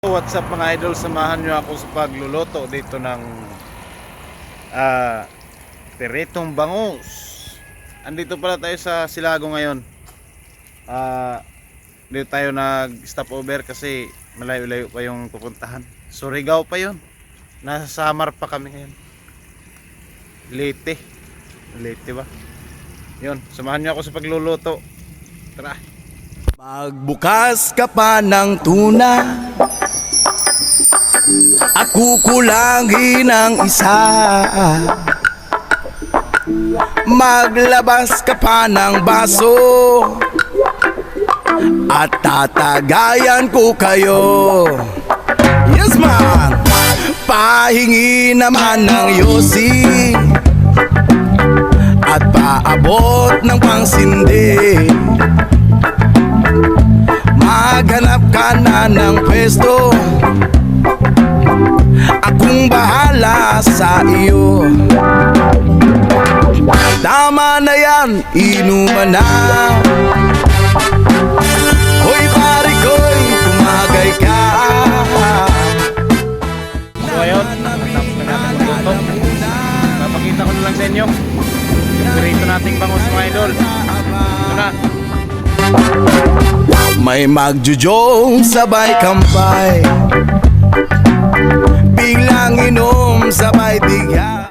What's up mga idol, samahan nyo ako sa pagluluto dito ng piritong bangus. Andito pala tayo sa Silago ngayon. Dito tayo nag stop over kasi malayo-layo pa yung pupuntahan. Surigao pa yun. Nasa Samar pa kami ngayon. Leyte ba? Yun, samahan nyo ako sa pagluluto. Tara. Magbukas ka pa ng tuna at kukulangin ang isa. Maglabas ka pa ng baso at tatagayan ko kayo. Yes man! Pahingi naman ng yosi at paabot ng pangsindi. Maghanap ka na ng pwesto, akong bahala sa iyo. Tama na yan, inuman na. Hoy pare ko'y tumagay ka. So ayun, tapos na natin magluto. Papakita ko na lang sa inyo yung pirito nating bangus mga idol. Ito na. May magjujong sabay kampay, biglang inom sabay bigya.